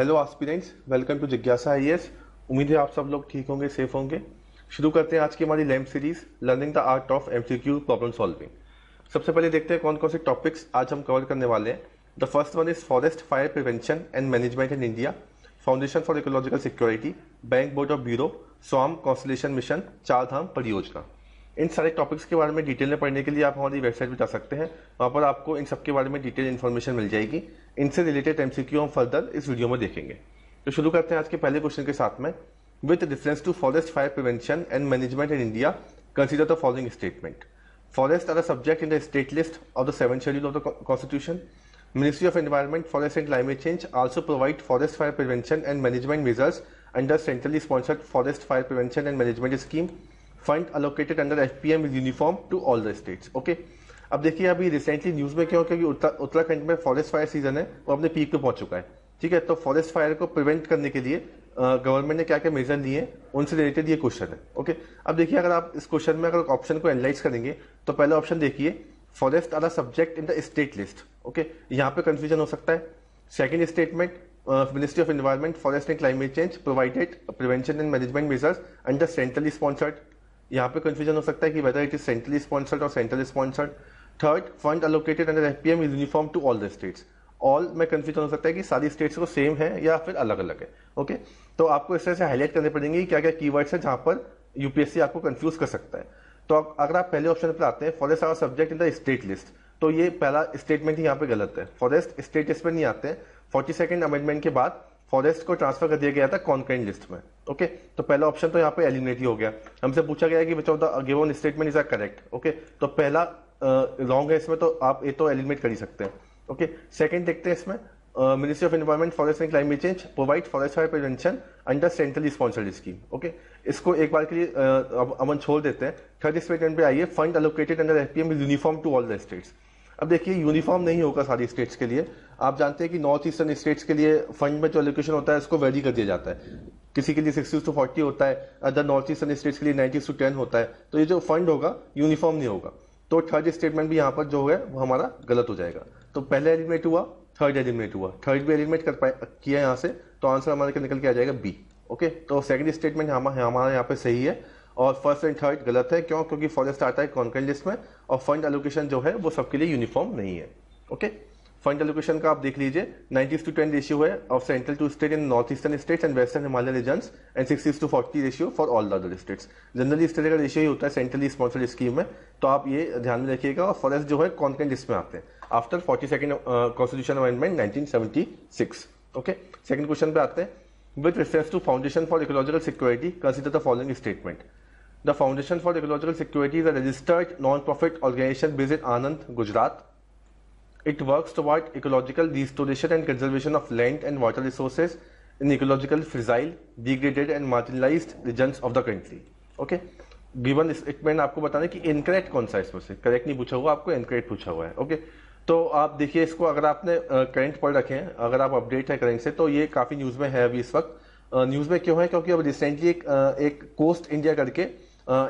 Hello aspirants, welcome to जिज्ञासा IAS. उम्मीद है आप सब लोग ठीक होंगे, सेफ होंगे। शुरू करते हैं आज की हमारी lamp series learning the art of MCQ problem solving. सबसे पहले देखते हैं कौन कौन से टॉपिक्स आज हम कवर करने वाले हैं। The first one is forest fire prevention and management in India, foundation for ecological security, bank board of bureau, swarm constellation mission, Char Dham परियोजना। इन सारे टॉपिक्स के बारे में डिटेल में पढ़ने के लिए आप हमारी वेबसाइट पर जा सकते हैं। वहाँ पर आपको इन सब के बारे में डिटेल इन्फॉर्मेशन मिल जाएगी। इनसे रिलेटेड एमसीक्यू हम फर्दर इस वीडियो में देखेंगे। तो शुरू करते हैं आज के पहले क्वेश्चन के साथ में। With reference to forest fire prevention and management in India, consider the following statement. Forest are a subject in the state list of the 7th schedule of the constitution. Ministry of Environment, Forest and Climate Change also provide forest fire prevention and management measures under centrally sponsored Forest Fire Prevention and Management Scheme. Fund allocated under FPM is uniform to all the states. Okay. अब देखिए अभी recently news में क्यों, क्योंकि उत्तराखंड में forest fire season है, वो अपने पीक पे पहुंच चुका है। ठीक है, तो फॉरेस्ट फायर को प्रिवेंट करने के लिए गवर्नमेंट ने क्या क्या मेजर लिए, उनसे रिलेटेड ये क्वेश्चन है। ओके, अब देखिए अगर आप इस क्वेश्चन में अगर ऑप्शन को एनालाइज करेंगे तो पहला ऑप्शन देखिए, forest are subject in the state list. Okay, यहाँ पे कंफ्यूजन हो सकता है। Second statement, ministry of environment, forest and climate change provided prevention and management measures under centrally sponsored. यहाँ पे कंफ्यूजन हो सकता है कि whether it is centrally sponsored और centrally sponsored. Third, fund allocated under FPM is uniform to all the states. All में confusion हो सकता है कि सारी स्टेट्स को सेम है या फिर अलग अलग है। ओके, तो आपको इस तरह से हाईलाइट करने पड़ेंगे क्या क्या कीवर्ड्स है जहां पर यूपीएससी आपको कंफ्यूज कर सकता है। तो अगर आप पहले ऑप्शन पर आते हैं, forest are subject in the state list, तो ये पहला स्टेटमेंट ही यहाँ पे गलत है। फॉरेस्ट स्टेट लिस्ट में नहीं आते हैं। 42nd अमेंडमेंट के बाद फॉरेस्ट को ट्रांसफर कर दिया गया था कॉन्करेंट लिस्ट में। ओके, तो पहला ऑप्शन तो यहाँ पे एलिमिनेट ही हो गया। हमसे पूछा गया कि which of the given statement is correct. Okay, तो पहला रॉन्ग है इसमें, तो आप ये तो एलिमिनेट कर ही सकते हैं। ओके, सेकंड देखते हैं इसमें, ministry of environment, forest and climate change provide forest fire prevention under centrally sponsored scheme. Okay, इसको एक बार के लिए अमन छोड़ देते हैं। थर्ड स्टेटमेंट पे आइए, fund allocated under FPM is uniform to all the states. अब देखिए यूनिफॉर्म नहीं होगा सारी स्टेट्स के लिए। आप जानते हैं कि नॉर्थ ईस्टर्न स्टेट्स के लिए फंड में जो एलोकेशन होता है उसको वेरी कर दिया जाता है। किसी के लिए 60:40 होता है, अदर नॉर्थ ईस्टर्न स्टेट्स के लिए 90:10 होता है। तो ये जो फंड होगा यूनिफॉर्म नहीं होगा। तो थर्ड स्टेटमेंट भी यहाँ पर जो है वो हमारा गलत हो जाएगा। तो पहले एलिमिनेट हुआ, थर्ड एलिमिनेट हुआ, थर्ड भी एलिमिनेट किया यहाँ से, तो आंसर हमारा निकल के आ जाएगा बी। ओके, तो सेकंड स्टेटमेंट हमारा यहाँ पे सही है और फर्स्ट एंड थर्ड गलत है। क्यों? क्योंकि फॉरेस्ट आता है कॉन्करेंट लिस्ट में और फंड एलोकेशन जो है वो सबके लिए यूनिफॉर्म नहीं है। ओके, फंड एलोकेशन का आप देख लीजिए, 90:10 रेशियो है of central to state in north eastern states and western Himalaya regions and 60:40 ratio for all the other states. Generally इस तरह का रेशियो ही होता है सेंट्रली स्पॉन्सर्ड स्कीम में, तो आप ये ध्यान में रखिएगा। और फॉरेस्ट जो है कॉन्करेंट लिस्ट में आते हैं after 42nd constitution amendment 1976। Okay, second question पे आते हैं। With reference to foundation for ecological security, consider the following statement. The Foundation for Ecological Security is a registered non-profit organization based in Anand, Gujarat. It works toward ecological restoration and conservation of land and water resources in ecological fragile, degraded and marginalized regions of the country. Okay? Given statement आपको बताना है कि incorrect कौन सा है इसमें से। Correct नहीं पूछा हुआ, आपको इनकरेक्ट पूछा हुआ है। ओके, तो आप देखिए इसको, अगर आपने करंट पढ़ रखे हैं, अगर आप अपडेट है करंट से, तो ये काफी न्यूज में है अभी इस वक्त। न्यूज में क्यों है? क्योंकि अब रिसेंटली एक कोस्ट इंडिया करके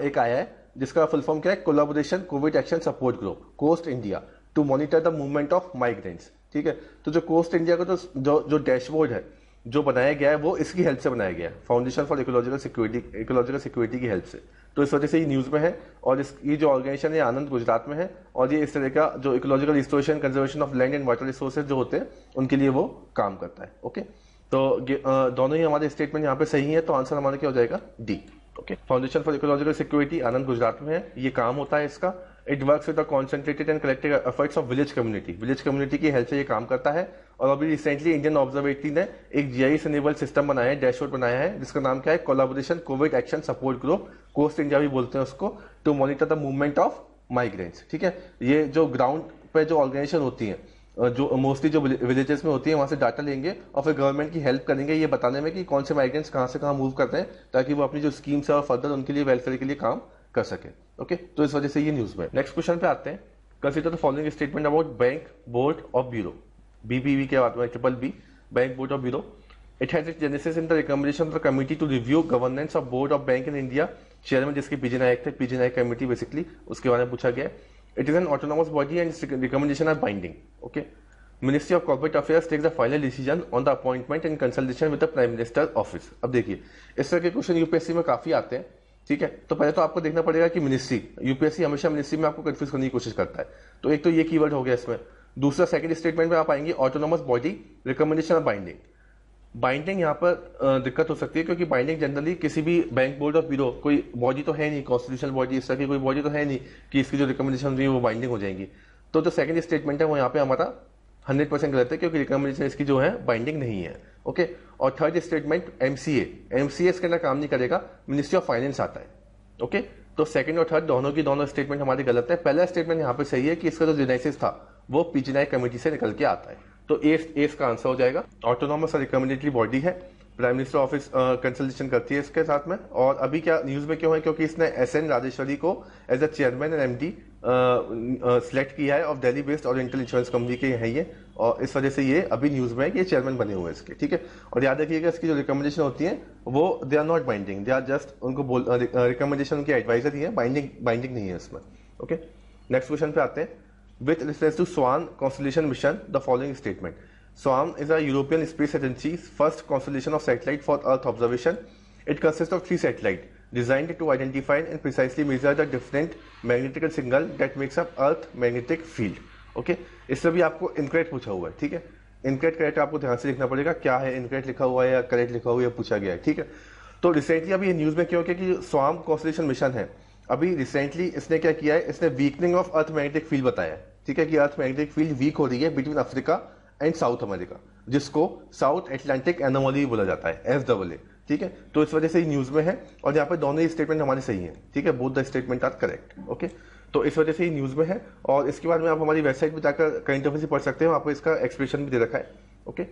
एक आया है जिसका फुल फॉर्म क्या है, collaboration Covid action support group, COAST India, to monitor the movement of migrants. ठीक है, तो जो कोस्ट इंडिया का जो डैशबोर्ड है जो बनाया गया है वो इसकी हेल्प से बनाया गया है, फाउंडेशन फॉर इकोलॉजिकल सिक्योरिटी की हेल्प से। तो इस वजह से ये न्यूज में है और ये जो ऑर्गेनाइजेशन है आनंद गुजरात में है और ये इस तरह का जो ecological restoration, conservation of land and water resources जो होते हैं उनके लिए वो काम करता है। ओके, तो दोनों ही हमारे स्टेटमेंट यहाँ पे सही है, तो आंसर हमारा क्या हो जाएगा, D. Okay, foundation for ecological security Anand Gujarat में है, ये काम होता है इसका। It works with the concentrated and collective efforts of village community की हेल्प से ये काम करता है। और अभी रिसेंटली इंडियन ऑब्जर्वेटरी ने एक जीआईएस इनेबल सिस्टम बनाया है, डैशबोर्ड बनाया है, जिसका नाम क्या है, collaboration Covid action support group, COAST India भी बोलते हैं उसको, to monitor the movement of migrants. ठीक है, ये जो ग्राउंड पे जो ऑर्गेनाइजेशन होती है, जो मोस्टली जो विलेजेस में होती है, वहां से डाटा लेंगे और फिर गवर्नमेंट की हेल्प करेंगे ये बताने में कि कौन से माइग्रेंट्स कहां से कहां मूव करते हैं, ताकि वो अपनी जो स्कीम्स है और फर्दर उनके लिए वेलफेयर के लिए काम कर सके। ओके, तो इस वजह से ये न्यूज में। नेक्स्ट क्वेश्चन पे आते हैं। Consider the following statement about bank board of bureau, BBB के बाद में triple B, bank board of bureau. It has its genesis in the recommendation of the committee to review governance of board of bank in India, chairman जिसके PJ नायक थे, पीजे नायक committee basically, उसके बारे में पूछा गया। It is an autonomous body and recommendation are binding. Okay, ministry of corporate affairs take the final decision on the appointment in consultation with the prime minister office. अब देखिए इस तरह के क्वेश्चन यूपीएससी में काफी आते हैं, ठीक है। तो पहले तो आपको देखना पड़ेगा कि मिनिस्ट्री, यूपीएससी हमेशा मिनिस्ट्री में आपको कंफ्यूज करने की कोशिश करता है, तो एक तो ये कीवर्ड हो गया इसमें। दूसरा सेकंड स्टेटमेंट में आप आएंगे autonomous body recommendation of binding. Binding यहाँ पर दिक्कत हो सकती है क्योंकि बाइंडिंग जनरली किसी भी बैंक, बोर्ड ऑफ ब्यूरो, कोई बॉडी तो है नहीं, कॉन्स्टिट्यूशनल बॉडी इस तरह की कोई बॉडी तो है नहीं कि इसकी जो रिकमेंडेशन होगी वो बाइंडिंग हो जाएंगी। तो जो सेकंड स्टेटमेंट है वो यहाँ पे हमारा 100% गलत है क्योंकि रिकमेंडेशन इसकी जो है बाइंडिंग नहीं है, ओके। और थर्ड स्टेटमेंट एमसीए इसके अंदर काम नहीं करेगा, मिनिस्ट्री ऑफ फाइनेंस आता है, ओके। तो सेकंड और थर्ड दोनों स्टेटमेंट हमारे गलत है। पहला स्टेटमेंट यहाँ पे सही है कि इसका जो डिनाइसिस था वो पीजीआई कमेटी से निकल के आता है, तो ए इसका आंसर हो जाएगा। ऑटोनॉमस और रिकमेंडेटरी बॉडी है, प्राइम मिनिस्टर ऑफिस कंसल्टेशन करती है इसके साथ में। और अभी क्या न्यूज में क्यों है, क्योंकि इसने एसएन राजेश्वरी को as a chairman and MD select किया है, of Delhi based oriental insurance company के है ये, और इस वजह से ये अभी न्यूज में है कि ये चेयरमैन बने हुए हैं इसके, ठीक है। और याद रखिएगा इसकी जो रिकमेंडेशन होती है वो they are not binding, they are just उनको रिकमेंडेशन उनकी एडवाइजर ही है, बाइंडिंग नहीं है इसमें, ओके। नेक्स्ट क्वेश्चन पे आते हैं। With respect to SWAN constellation mission, the following statement. SWAN is a European Space Agency's first constellation of satellite for Earth observation. It consists of 3 satellites designed to identify and precisely measure the different magnetical signal that makes up Earth magnetic field. Okay? इससे भी आपको incorrect पूछा हुआ है, ठीक है। Incorrect correct आपको ध्यान से लिखना पड़ेगा, क्या है इनकरेक्ट लिखा हुआ है या करेक्ट लिखा हुआ है पूछा गया है, ठीक है। तो रिसेंटली अभी न्यूज में क्यों कि स्वाम कॉन्स्टेलेशन मिशन है, अभी रिसेंटली इसने क्या किया है, इसने weakening of earth magnetic field बताया है, ठीक है, कि अर्थ मैग्नेटिक फील्ड वीक हो रही है between Africa and south America, जिसको साउथ एटलांटिक एनोमली बोला जाता है, SAA, ठीक है। तो इस वजह से न्यूज में है और यहाँ पे दोनों ही स्टेटमेंट हमारे सही हैं, ठीक है, both the statement are correct, okay. तो इस वजह से ही न्यूज में है और इसके बाद में आप हमारी वेबसाइट पे जाकर करंट अफेयर्स पढ़ सकते हैं, वहाँ पे इसका एक्सप्रेशन भी दे रखा है, ओके।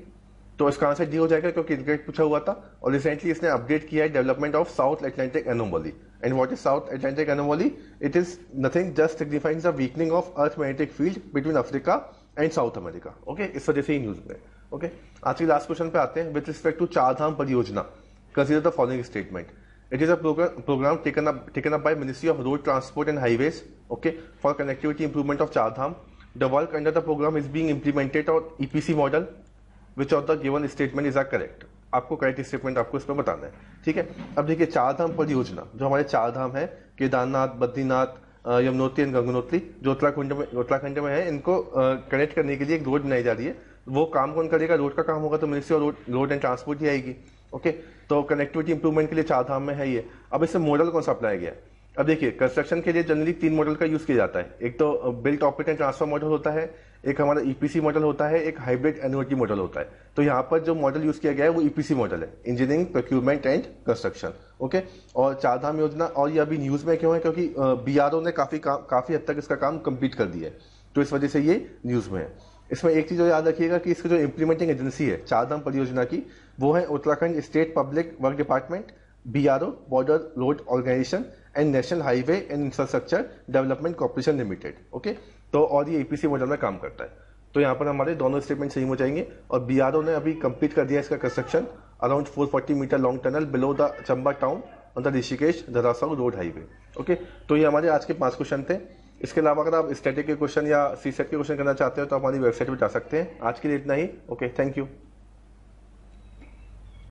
तो इसका आंसर डी हो जाएगा क्योंकि इनकरेक्ट पूछा हुआ था और रिसेंटली इसने अपडेट किया है development of south Atlantic anomaly. And what is south Atlantic anomaly? It is nothing just signifying the weakening of earth magnetic field between Africa and south America, okay. इस वजह से ही न्यूज में, okay. आज के last question पे आते हैं। With respect to चार धाम परियोजना, consider the following statement. It is a program taken up by Ministry of Road Transport and Highways, okay, for connectivity improvement of Char Dham. The work under the program is being implemented on EPC model. Which of the given statement is correct? आपको correct statement आपको इसमें बताना है, ठीक है। अब देखिए चार धाम परियोजना, जो हमारे चार धाम है, केदारनाथ, बद्रीनाथ, यमुनोत्री एंड गंगोत्री, जो उत्तराखंड में है, इनको कनेक्ट करने के लिए एक रोड बनाई जा रही है। वो काम कौन करेगा? रोड का काम होगा तो ministry of road and transport ही आएगी, ओके। तो कनेक्टिविटी इंप्रूवमेंट के लिए चार धाम में है ये। अब इससे मॉडल कौन सा अप्लाई गया है? अब देखिए कंस्ट्रक्शन के लिए जनरली 3 मॉडल का यूज किया जाता है। एक तो built operate and transfer model होता है, एक हमारा ईपीसी मॉडल होता है, एक हाइब्रिड एन्युटी मॉडल होता है। तो यहाँ पर जो मॉडल यूज किया गया है वो ईपीसी मॉडल है, engineering, procurement and construction, okay. और चार धाम योजना, और ये अभी न्यूज में क्यों है? क्योंकि बीआरओ ने काफी हद तक इसका काम कंप्लीट कर दिया है, तो इस वजह से ये न्यूज में है। इसमें एक चीज याद रखिएगा कि इसकी जो इम्प्लीमेंटिंग एजेंसी है चार धाम परियोजना की, वो है Uttarakhand state public work department, BRO, border road organisation and national highway and infrastructure development corporation limited, okay. तो और ये ईपीसी मॉडल में काम करता है। तो यहाँ पर हमारे दोनों स्टेटमेंट सही हो जाएंगे। और बीआरओ ने अभी कंप्लीट कर दिया इसका construction, around 440 metre long tunnel below the Chamba town on the Rishikesh Dharasu road highway, okay. तो ये हमारे आज के 5 क्वेश्चन थे। इसके अलावा अगर आप स्टैटिक के क्वेश्चन या सीसेट के क्वेश्चन करना चाहते हो तो हमारी वेबसाइट पर जा सकते हैं। आज के लिए इतना ही, ओके, थैंक यू।